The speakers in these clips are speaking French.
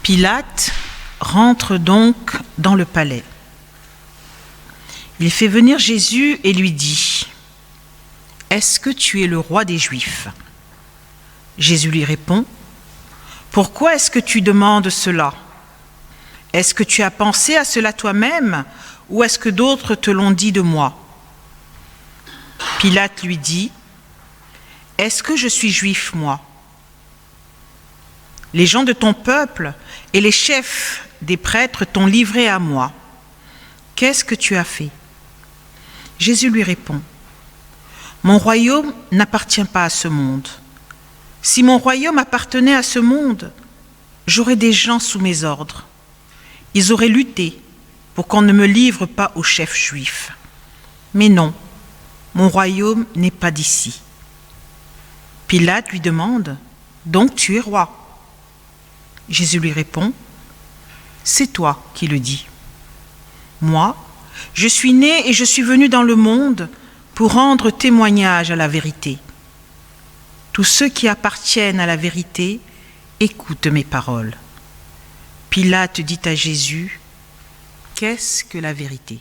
Pilate rentre donc dans le palais. Il fait venir Jésus et lui dit : « Est-ce que tu es le roi des Juifs ? » Jésus lui répond : « Pourquoi est-ce que tu demandes cela ? Est-ce que tu as pensé à cela toi-même ou est-ce que d'autres te l'ont dit de moi ? » Pilate lui dit : « Est-ce que je suis juif, moi ? Les gens de ton peuple et les chefs des prêtres t'ont livré à moi. Qu'est-ce que tu as fait ? » Jésus lui répond : « Mon royaume n'appartient pas à ce monde. Si mon royaume appartenait à ce monde, j'aurais des gens sous mes ordres. Ils auraient lutté pour qu'on ne me livre pas aux chefs juifs. Mais non, mon royaume n'est pas d'ici. » Pilate lui demande : « Donc tu es roi ? » Jésus lui répond : « C'est toi qui le dis. Moi, je suis né et je suis venu dans le monde pour rendre témoignage à la vérité. Tous ceux qui appartiennent à la vérité écoutent mes paroles. » Pilate dit à Jésus : « Qu'est-ce que la vérité ? »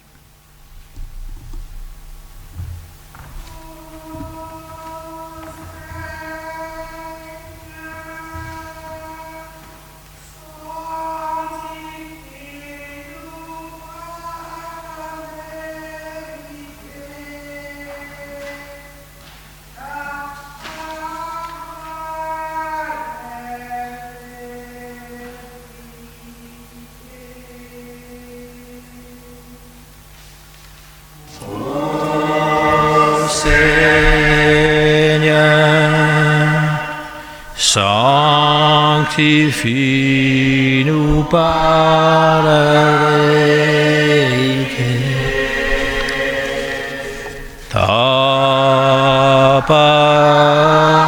Sanctifie-nous par la vérité. Ta parole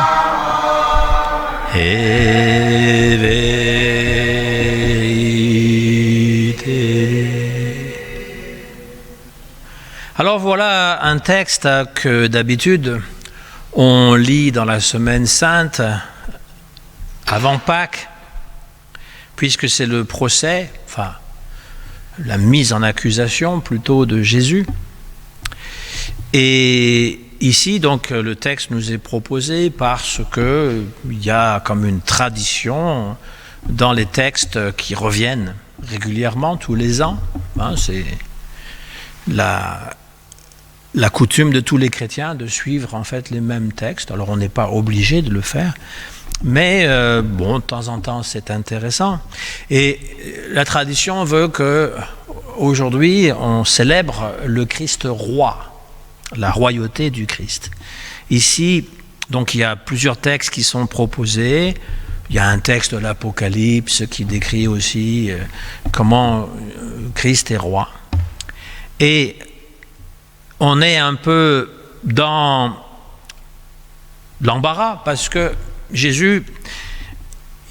est vérité. Alors voilà un texte que d'habitude on lit dans la Semaine Sainte avant Pâques, puisque c'est le procès, enfin la mise en accusation plutôt de Jésus. Et ici, donc, le texte nous est proposé parce qu'il y a comme une tradition dans les textes qui reviennent régulièrement tous les ans. C'est la coutume de tous les chrétiens de suivre en fait les mêmes textes. Alors on n'est pas obligé de le faire. Mais bon, de temps en temps, c'est intéressant. Et la tradition veut qu'aujourd'hui, on célèbre le Christ roi, la royauté du Christ. Ici, donc, il y a plusieurs textes qui sont proposés. Il y a un texte de l'Apocalypse qui décrit aussi comment Christ est roi. Et on est un peu dans l'embarras parce que Jésus,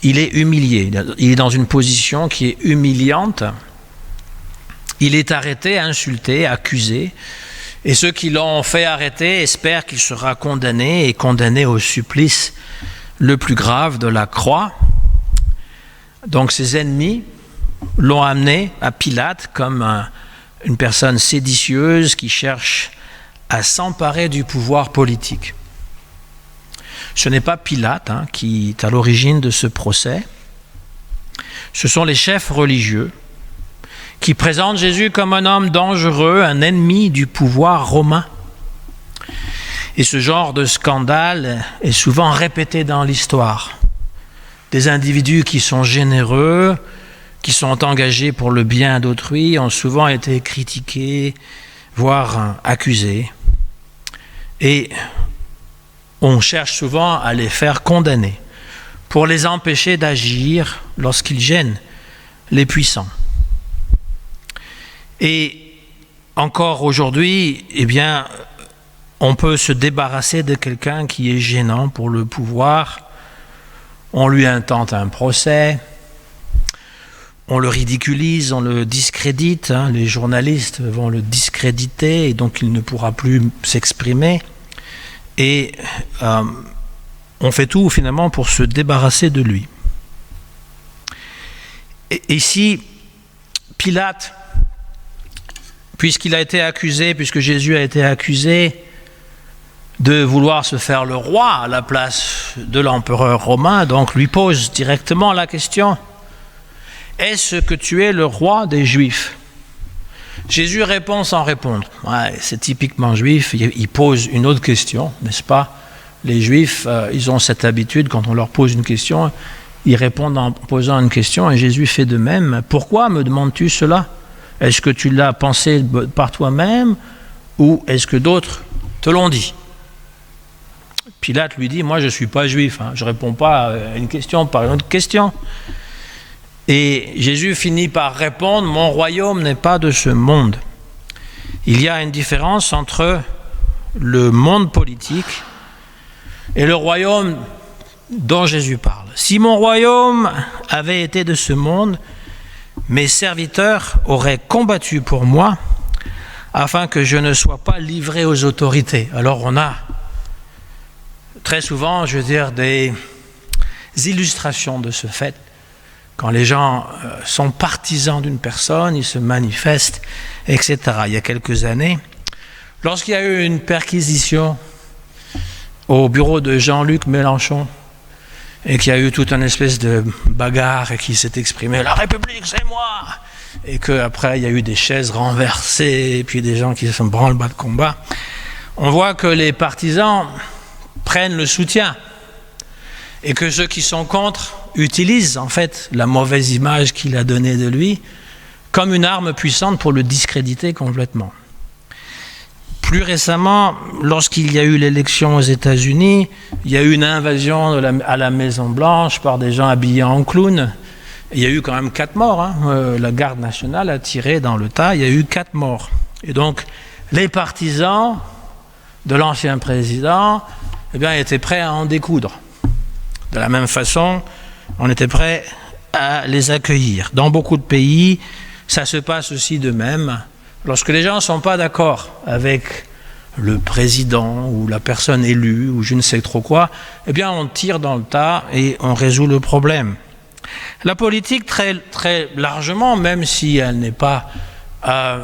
il est humilié, il est dans une position qui est humiliante. Il est arrêté, insulté, accusé, et ceux qui l'ont fait arrêter espèrent qu'il sera condamné et condamné au supplice le plus grave de la croix. Donc ses ennemis l'ont amené à Pilate comme une personne séditieuse qui cherche à s'emparer du pouvoir politique. Ce n'est pas Pilate qui est à l'origine de ce procès. Ce sont les chefs religieux qui présentent Jésus comme un homme dangereux, un ennemi du pouvoir romain. Et ce genre de scandale est souvent répété dans l'histoire. Des individus qui sont généreux, qui sont engagés pour le bien d'autrui, ont souvent été critiqués, voire accusés. Et on cherche souvent à les faire condamner pour les empêcher d'agir lorsqu'ils gênent les puissants. Et encore aujourd'hui, eh bien, on peut se débarrasser de quelqu'un qui est gênant pour le pouvoir. On lui intente un procès, on le ridiculise, on le discrédite. Les journalistes vont le discréditer et donc il ne pourra plus s'exprimer. Et on fait tout finalement pour se débarrasser de lui. ici, Pilate, puisque Jésus a été accusé de vouloir se faire le roi à la place de l'empereur romain, donc lui pose directement la question: est-ce que tu es le roi des Juifs? Jésus répond sans répondre. Ouais, c'est typiquement juif, il pose une autre question, n'est-ce pas? Les Juifs, ils ont cette habitude, quand on leur pose une question, ils répondent en posant une question, et Jésus fait de même. Pourquoi me demandes-tu cela? Est-ce que tu l'as pensé par toi-même, ou est-ce que d'autres te l'ont dit? Pilate lui dit: moi je ne suis pas juif, je ne réponds pas à une question par une autre question. Et Jésus finit par répondre: mon royaume n'est pas de ce monde. Il y a une différence entre le monde politique et le royaume dont Jésus parle. Si mon royaume avait été de ce monde, mes serviteurs auraient combattu pour moi afin que je ne sois pas livré aux autorités. Alors on a très souvent, des illustrations de ce fait. Quand les gens sont partisans d'une personne, ils se manifestent, etc. Il y a quelques années, lorsqu'il y a eu une perquisition au bureau de Jean-Luc Mélenchon, et qu'il y a eu toute une espèce de bagarre et qui s'est exprimé: la République, c'est moi! Et qu'après, il y a eu des chaises renversées, et puis des gens qui se branle-bas de combat, on voit que les partisans prennent le soutien, et que ceux qui sont contre utilisent en fait la mauvaise image qu'il a donnée de lui comme une arme puissante pour le discréditer complètement. Plus récemment, lorsqu'il y a eu l'élection aux États-Unis, il y a eu une invasion à la Maison-Blanche par des gens habillés en clown. Il y a eu quand même 4 morts. La garde nationale a tiré dans le tas, il y a eu 4 morts. Et donc, les partisans de l'ancien président étaient prêts à en découdre. De la même façon, on était prêt à les accueillir. Dans beaucoup de pays, ça se passe aussi de même. Lorsque les gens ne sont pas d'accord avec le président ou la personne élue ou je ne sais trop quoi, on tire dans le tas et on résout le problème. La politique, très, très largement, même si elle n'est pas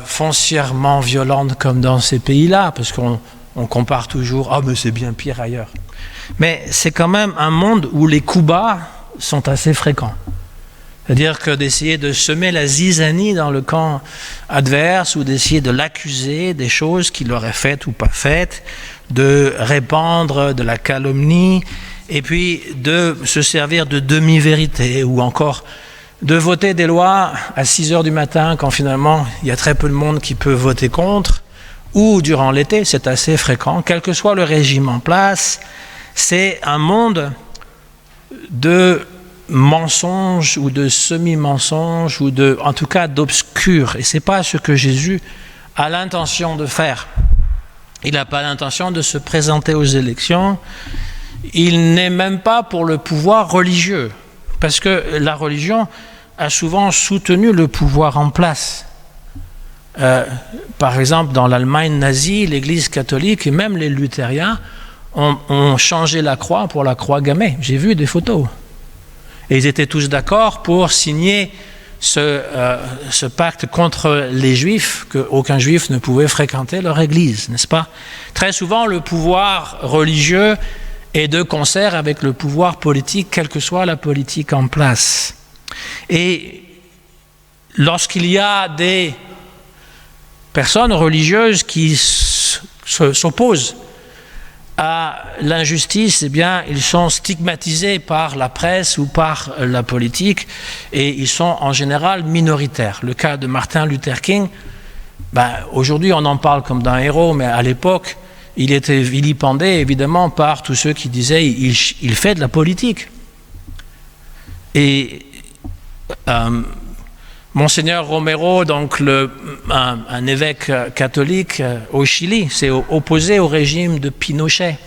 foncièrement violente comme dans ces pays-là, parce qu'on compare toujours: ah mais c'est bien pire ailleurs. Mais c'est quand même un monde où les coups bas sont assez fréquents. C'est-à-dire que d'essayer de semer la zizanie dans le camp adverse ou d'essayer de l'accuser des choses qu'il aurait faites ou pas faites, de répandre de la calomnie et puis de se servir de demi-vérité ou encore de voter des lois à 6 heures du matin quand finalement il y a très peu de monde qui peut voter contre, ou durant l'été, c'est assez fréquent, quel que soit le régime en place. C'est un monde de mensonges ou de semi-mensonges ou en tout cas d'obscurs. Et ce n'est pas ce que Jésus a l'intention de faire. Il n'a pas l'intention de se présenter aux élections. Il n'est même pas pour le pouvoir religieux. Parce que la religion a souvent soutenu le pouvoir en place. Par exemple, dans l'Allemagne nazie, l'Église catholique et même les luthériens ont changé la croix pour la croix gammée. J'ai vu des photos. Et ils étaient tous d'accord pour signer ce pacte contre les Juifs, qu'aucun Juif ne pouvait fréquenter leur église, n'est-ce pas? Très souvent, le pouvoir religieux est de concert avec le pouvoir politique, quelle que soit la politique en place. Et lorsqu'il y a des personnes religieuses qui s'opposent à l'injustice, ils sont stigmatisés par la presse ou par la politique et ils sont en général minoritaires. Le cas de Martin Luther King, aujourd'hui on en parle comme d'un héros, mais à l'époque il était vilipendé évidemment par tous ceux qui disaient il fait de la politique. Et Monseigneur Romero, donc un évêque catholique au Chili, s'est opposé au régime de Pinochet.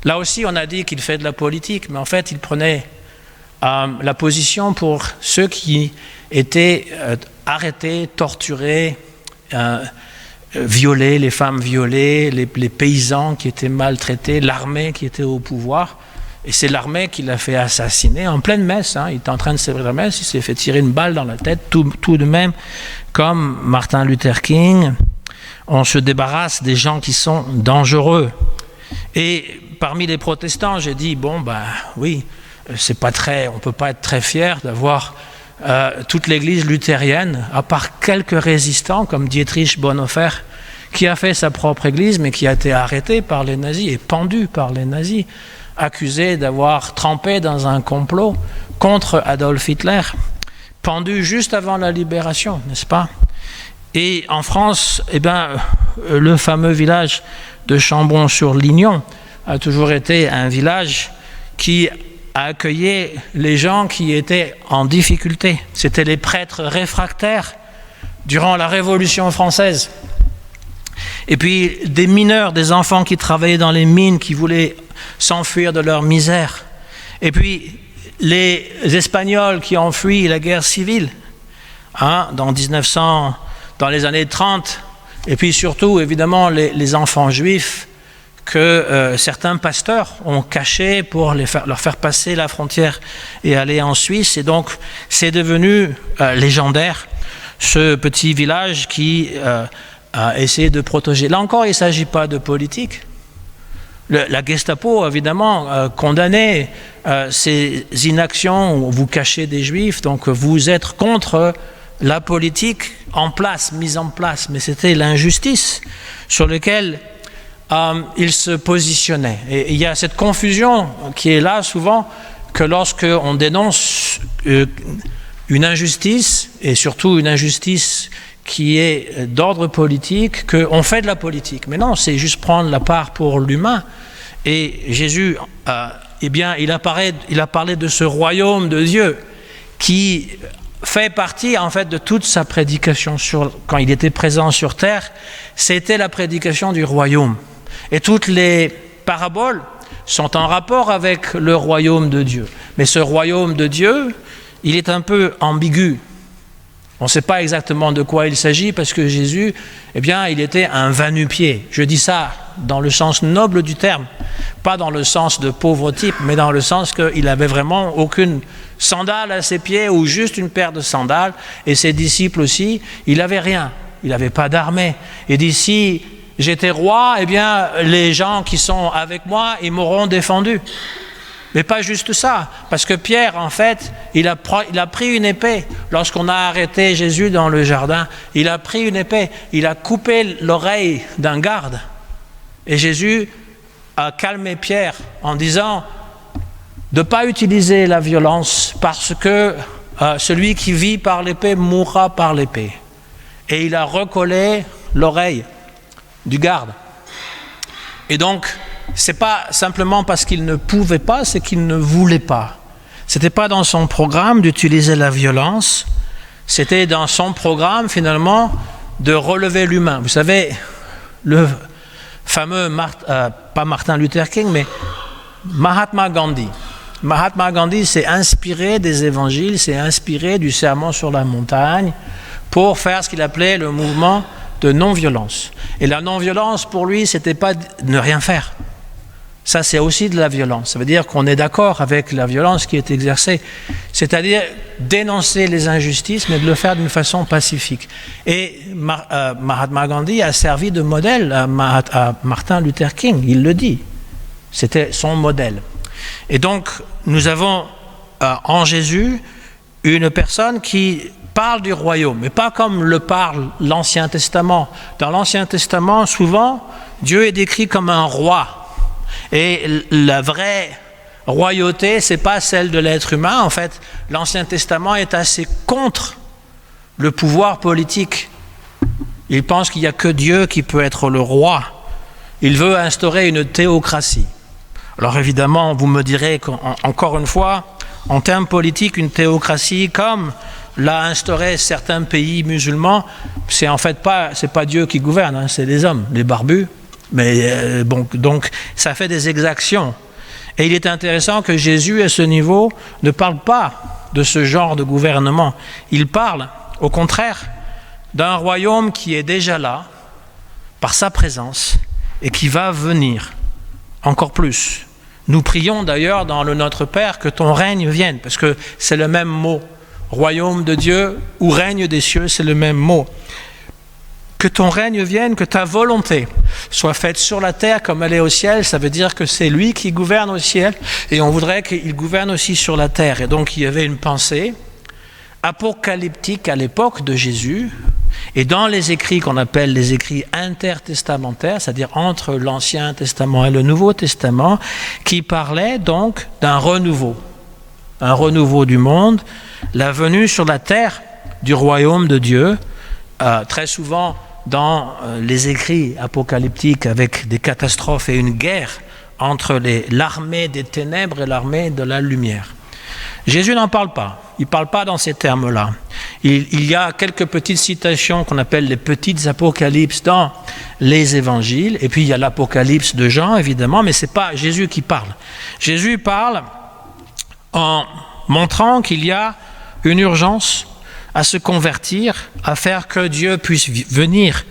Là aussi, on a dit qu'il fait de la politique, mais en fait, il prenait la position pour ceux qui étaient arrêtés, torturés, violés, les femmes violées, les paysans qui étaient maltraités, l'armée qui était au pouvoir. Et c'est l'armée qui l'a fait assassiner en pleine messe. Il était en train de célébrer la messe, il s'est fait tirer une balle dans la tête, tout de même, comme Martin Luther King. On se débarrasse des gens qui sont dangereux. Et parmi les protestants, j'ai dit, oui, c'est pas très, on peut pas être très fier d'avoir toute l'église luthérienne, à part quelques résistants comme Dietrich Bonhoeffer, qui a fait sa propre église, mais qui a été arrêté par les nazis et pendu par les nazis, accusé d'avoir trempé dans un complot contre Adolf Hitler, pendu juste avant la libération, n'est-ce pas? Et en France, le fameux village de Chambon-sur-Lignon a toujours été un village qui a accueilli les gens qui étaient en difficulté. C'était les prêtres réfractaires durant la Révolution française. Et puis des mineurs, des enfants qui travaillaient dans les mines, qui voulaient s'enfuir de leur misère. Et puis les Espagnols qui ont fui la guerre civile dans les années 30. Et puis surtout, évidemment, les enfants juifs que certains pasteurs ont cachés pour leur faire passer la frontière et aller en Suisse. Et donc, c'est devenu légendaire, ce petit village qui a essayé de protéger. Là encore, il ne s'agit pas de politique. La Gestapo, évidemment, condamnait ces inactions où vous cachez des juifs, donc vous êtes contre la politique mise en place, mais c'était l'injustice sur laquelle il se positionnait. Et il y a cette confusion qui est là souvent, que lorsqu'on dénonce une injustice, et surtout une injustice qui est d'ordre politique, qu'on fait de la politique. Mais non, c'est juste prendre la part pour l'humain. Et Jésus, il a parlé de ce royaume de Dieu qui fait partie en fait de toute sa prédication quand il était présent sur terre. C'était la prédication du royaume. Et toutes les paraboles sont en rapport avec le royaume de Dieu. Mais ce royaume de Dieu, il est un peu ambigu. On ne sait pas exactement de quoi il s'agit parce que Jésus, il était un va-nu-pied. Je dis ça dans le sens noble du terme, pas dans le sens de pauvre type, mais dans le sens qu'il n'avait vraiment aucune sandale à ses pieds ou juste une paire de sandales. Et ses disciples aussi, il n'avait rien. Il n'avait pas d'armée. Il dit, si j'étais roi, les gens qui sont avec moi, ils m'auront défendu. Mais pas juste ça, parce que Pierre, en fait, il a pris une épée. Lorsqu'on a arrêté Jésus dans le jardin, il a pris une épée, il a coupé l'oreille d'un garde. Et Jésus a calmé Pierre en disant de ne pas utiliser la violence parce que celui qui vit par l'épée mourra par l'épée. Et il a recollé l'oreille du garde. Et donc, ce n'est pas simplement parce qu'il ne pouvait pas, c'est qu'il ne voulait pas. Ce n'était pas dans son programme d'utiliser la violence, c'était dans son programme finalement de relever l'humain. Vous savez, le fameux, pas Martin Luther King, mais Mahatma Gandhi. Mahatma Gandhi s'est inspiré des évangiles, s'est inspiré du sermon sur la montagne pour faire ce qu'il appelait le mouvement de non-violence. Et la non-violence, pour lui, c'était pas ne rien faire. Ça, c'est aussi de la violence. Ça veut dire qu'on est d'accord avec la violence qui est exercée. C'est-à-dire dénoncer les injustices, mais de le faire d'une façon pacifique. Et Mahatma Gandhi a servi de modèle à Martin Luther King. Il le dit. C'était son modèle. Et donc, nous avons en Jésus une personne qui parle du royaume, mais pas comme le parle l'Ancien Testament. Dans l'Ancien Testament, souvent, Dieu est décrit comme un roi. Et la vraie royauté, ce n'est pas celle de l'être humain. En fait, l'Ancien Testament est assez contre le pouvoir politique. Il pense qu'il n'y a que Dieu qui peut être le roi. Il veut instaurer une théocratie. Alors évidemment, vous me direz qu'encore une fois, en termes politiques, une théocratie comme l'a instauré certains pays musulmans, c'est en fait pas Dieu qui gouverne, c'est les hommes, les barbus. Mais donc ça fait des exactions. Et il est intéressant que Jésus, à ce niveau, ne parle pas de ce genre de gouvernement. Il parle, au contraire, d'un royaume qui est déjà là, par sa présence, et qui va venir encore plus. Nous prions d'ailleurs dans le Notre Père que ton règne vienne, parce que c'est le même mot. Royaume de Dieu ou règne des cieux, c'est le même mot. Que ton règne vienne, que ta volonté soit faite sur la terre comme elle est au ciel. Ça veut dire que c'est lui qui gouverne au ciel et on voudrait qu'il gouverne aussi sur la terre. Et donc il y avait une pensée apocalyptique à l'époque de Jésus et dans les écrits qu'on appelle les écrits intertestamentaires, c'est-à-dire entre l'Ancien Testament et le Nouveau Testament, qui parlaient donc d'un renouveau. Un renouveau du monde, la venue sur la terre du royaume de Dieu, très souvent dans les écrits apocalyptiques avec des catastrophes et une guerre entre l'armée des ténèbres et l'armée de la lumière. Jésus n'en parle pas, il ne parle pas dans ces termes-là. Il y a quelques petites citations qu'on appelle les petites apocalypses dans les évangiles, et puis il y a l'apocalypse de Jean évidemment, mais ce n'est pas Jésus qui parle. Jésus parle en montrant qu'il y a une urgence à se convertir, à faire que Dieu puisse venir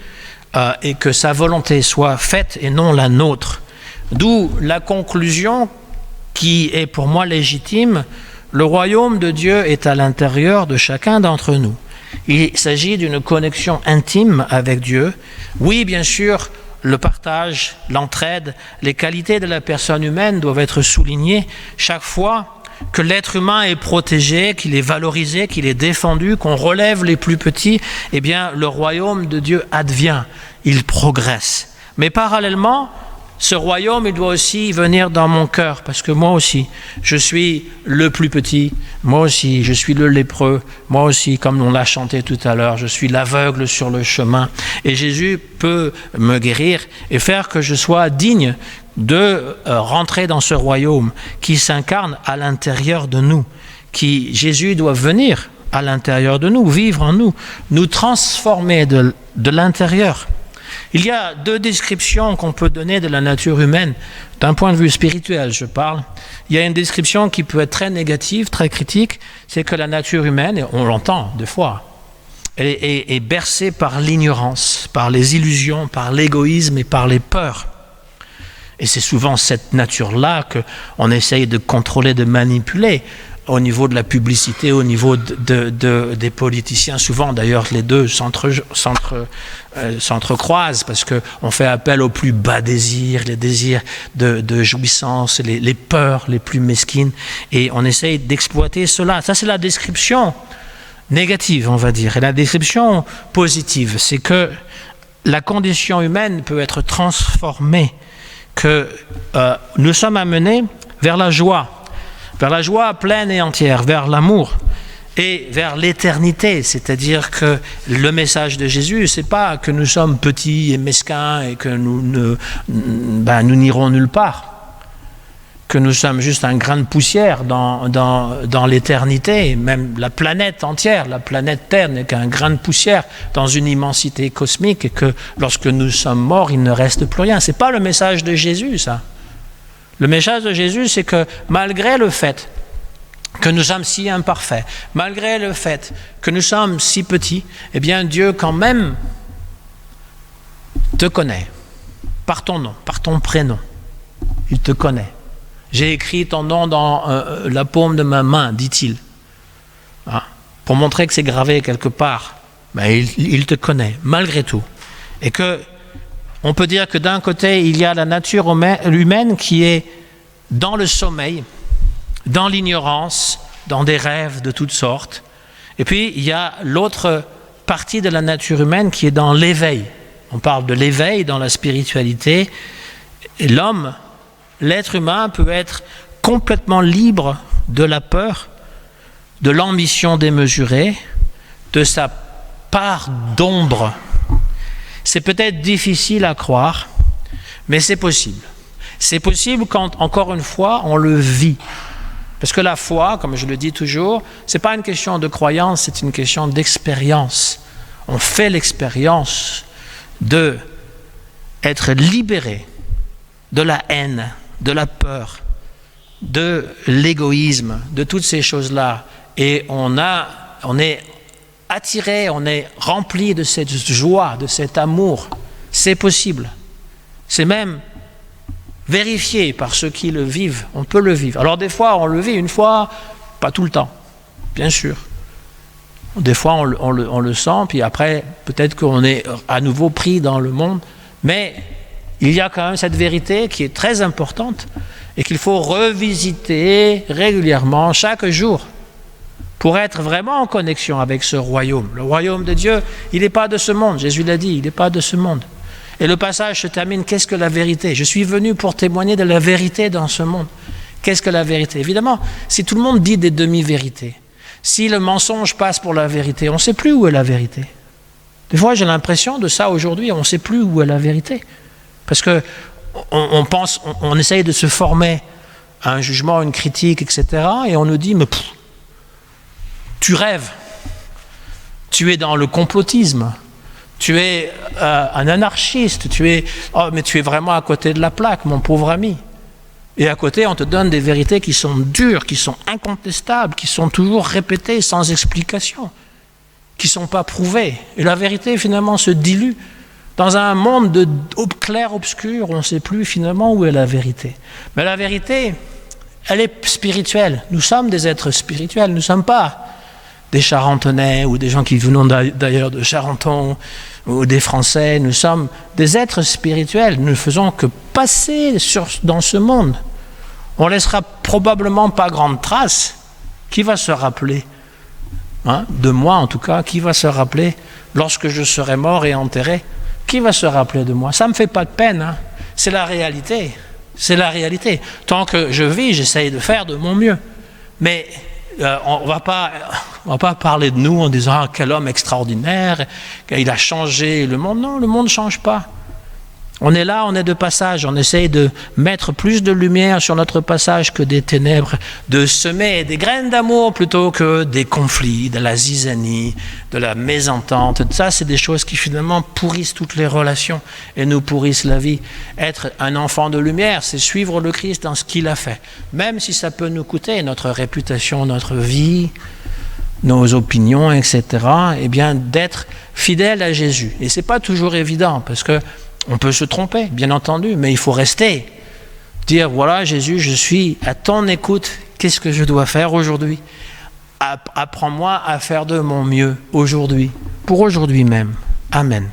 et que sa volonté soit faite et non la nôtre. D'où la conclusion qui est pour moi légitime, le royaume de Dieu est à l'intérieur de chacun d'entre nous. Il s'agit d'une connexion intime avec Dieu. Oui, bien sûr, le partage, l'entraide, les qualités de la personne humaine doivent être soulignées chaque fois que l'être humain est protégé, qu'il est valorisé, qu'il est défendu, qu'on relève les plus petits, eh bien, le royaume de Dieu advient, il progresse. Mais parallèlement, ce royaume, il doit aussi venir dans mon cœur, parce que moi aussi, je suis le plus petit, moi aussi, je suis le lépreux, moi aussi, comme on l'a chanté tout à l'heure, je suis l'aveugle sur le chemin. Et Jésus peut me guérir et faire que je sois digne de rentrer dans ce royaume qui s'incarne à l'intérieur de nous, Jésus doit venir à l'intérieur de nous, vivre en nous, nous transformer de l'intérieur. Il y a deux descriptions qu'on peut donner de la nature humaine, d'un point de vue spirituel, je parle. Il y a une description qui peut être très négative, très critique, c'est que la nature humaine, et on l'entend des fois, elle est bercée par l'ignorance, par les illusions, par l'égoïsme et par les peurs. Et c'est souvent cette nature-là qu'on essaye de contrôler, de manipuler au niveau de la publicité, au niveau des politiciens. Souvent, d'ailleurs, les deux s'entrecroisent parce qu'on fait appel aux plus bas désirs, les désirs de jouissance, les peurs les plus mesquines, et on essaye d'exploiter cela. Ça, c'est la description négative, on va dire. Et la description positive, c'est que la condition humaine peut être transformée, que nous sommes amenés vers la joie pleine et entière, vers l'amour et vers l'éternité. C'est-à-dire que le message de Jésus, c'est pas que nous sommes petits et mesquins et que nous n'irons nulle part, que nous sommes juste un grain de poussière dans l'éternité. Même la planète entière, la planète Terre n'est qu'un grain de poussière dans une immensité cosmique, et que lorsque nous sommes morts, il ne reste plus rien. C'est pas le message de Jésus, ça. Le message de Jésus, c'est que malgré le fait que nous sommes si imparfaits, malgré le fait que nous sommes si petits, eh bien Dieu quand même te connaît par ton nom, par ton prénom. Il te connaît. J'ai écrit ton nom dans la paume de ma main, dit-il. Hein? Pour montrer que c'est gravé quelque part. Mais il te connaît, malgré tout. Et que on peut dire que d'un côté, il y a la nature humaine qui est dans le sommeil, dans l'ignorance, dans des rêves de toutes sortes. Et puis, il y a l'autre partie de la nature humaine qui est dans l'éveil. On parle de l'éveil dans la spiritualité. Et l'être humain peut être complètement libre de la peur, de l'ambition démesurée, de sa part d'ombre. C'est peut-être difficile à croire, mais c'est possible. C'est possible quand, encore une fois, on le vit. Parce que la foi, comme je le dis toujours, ce n'est pas une question de croyance, c'est une question d'expérience. On fait l'expérience d'être libéré de la haine, de la peur, de l'égoïsme, de toutes ces choses-là. Et on est attiré, on est rempli de cette joie, de cet amour. C'est possible. C'est même vérifié par ceux qui le vivent. On peut le vivre. Alors des fois, on le vit une fois, pas tout le temps, bien sûr. Des fois, on le sent, puis après, peut-être qu'on est à nouveau pris dans le monde. Mais il y a quand même cette vérité qui est très importante et qu'il faut revisiter régulièrement, chaque jour, pour être vraiment en connexion avec ce royaume. Le royaume de Dieu, il n'est pas de ce monde. Jésus l'a dit, il n'est pas de ce monde. Et le passage se termine, qu'est-ce que la vérité? Je suis venu pour témoigner de la vérité dans ce monde. Qu'est-ce que la vérité? Évidemment, si tout le monde dit des demi-vérités, si le mensonge passe pour la vérité, on ne sait plus où est la vérité. Des fois, j'ai l'impression de ça aujourd'hui, on ne sait plus où est la vérité. Parce que on essaye de se former à un jugement, une critique, etc. Et on nous dit, mais tu rêves, tu es dans le complotisme, tu es un anarchiste, mais tu es vraiment à côté de la plaque, mon pauvre ami. Et à côté, on te donne des vérités qui sont dures, qui sont incontestables, qui sont toujours répétées sans explication, qui ne sont pas prouvées. Et la vérité, finalement, se dilue dans un monde de clair-obscur. On ne sait plus, finalement, où est la vérité. Mais la vérité, elle est spirituelle. Nous sommes des êtres spirituels. Nous ne sommes pas des Charentonais ou des gens qui venons d'ailleurs de Charenton ou des Français. Nous sommes des êtres spirituels. Nous ne faisons que passer dans ce monde. On laissera probablement pas grande trace. Qui va se rappeler, de moi en tout cas, qui va se rappeler lorsque je serai mort et enterré? Qui va se rappeler de moi? Ça ne me fait pas de peine. C'est la réalité. C'est la réalité. Tant que je vis, j'essaye de faire de mon mieux. Mais on va pas parler de nous en disant quel homme extraordinaire, il a changé le monde. Non, le monde ne change pas. On est là, on est de passage, on essaye de mettre plus de lumière sur notre passage que des ténèbres, de semer des graines d'amour plutôt que des conflits, de la zizanie, de la mésentente. Ça, c'est des choses qui finalement pourrissent toutes les relations et nous pourrissent la vie. Être un enfant de lumière, c'est suivre le Christ dans ce qu'il a fait, même si ça peut nous coûter notre réputation, notre vie, nos opinions, etc. Eh bien, d'être fidèle à Jésus. Et c'est pas toujours évident parce que on peut se tromper, bien entendu, mais il faut rester. Dire, voilà Jésus, je suis à ton écoute, qu'est-ce que je dois faire aujourd'hui? Apprends-moi à faire de mon mieux aujourd'hui, pour aujourd'hui même. Amen.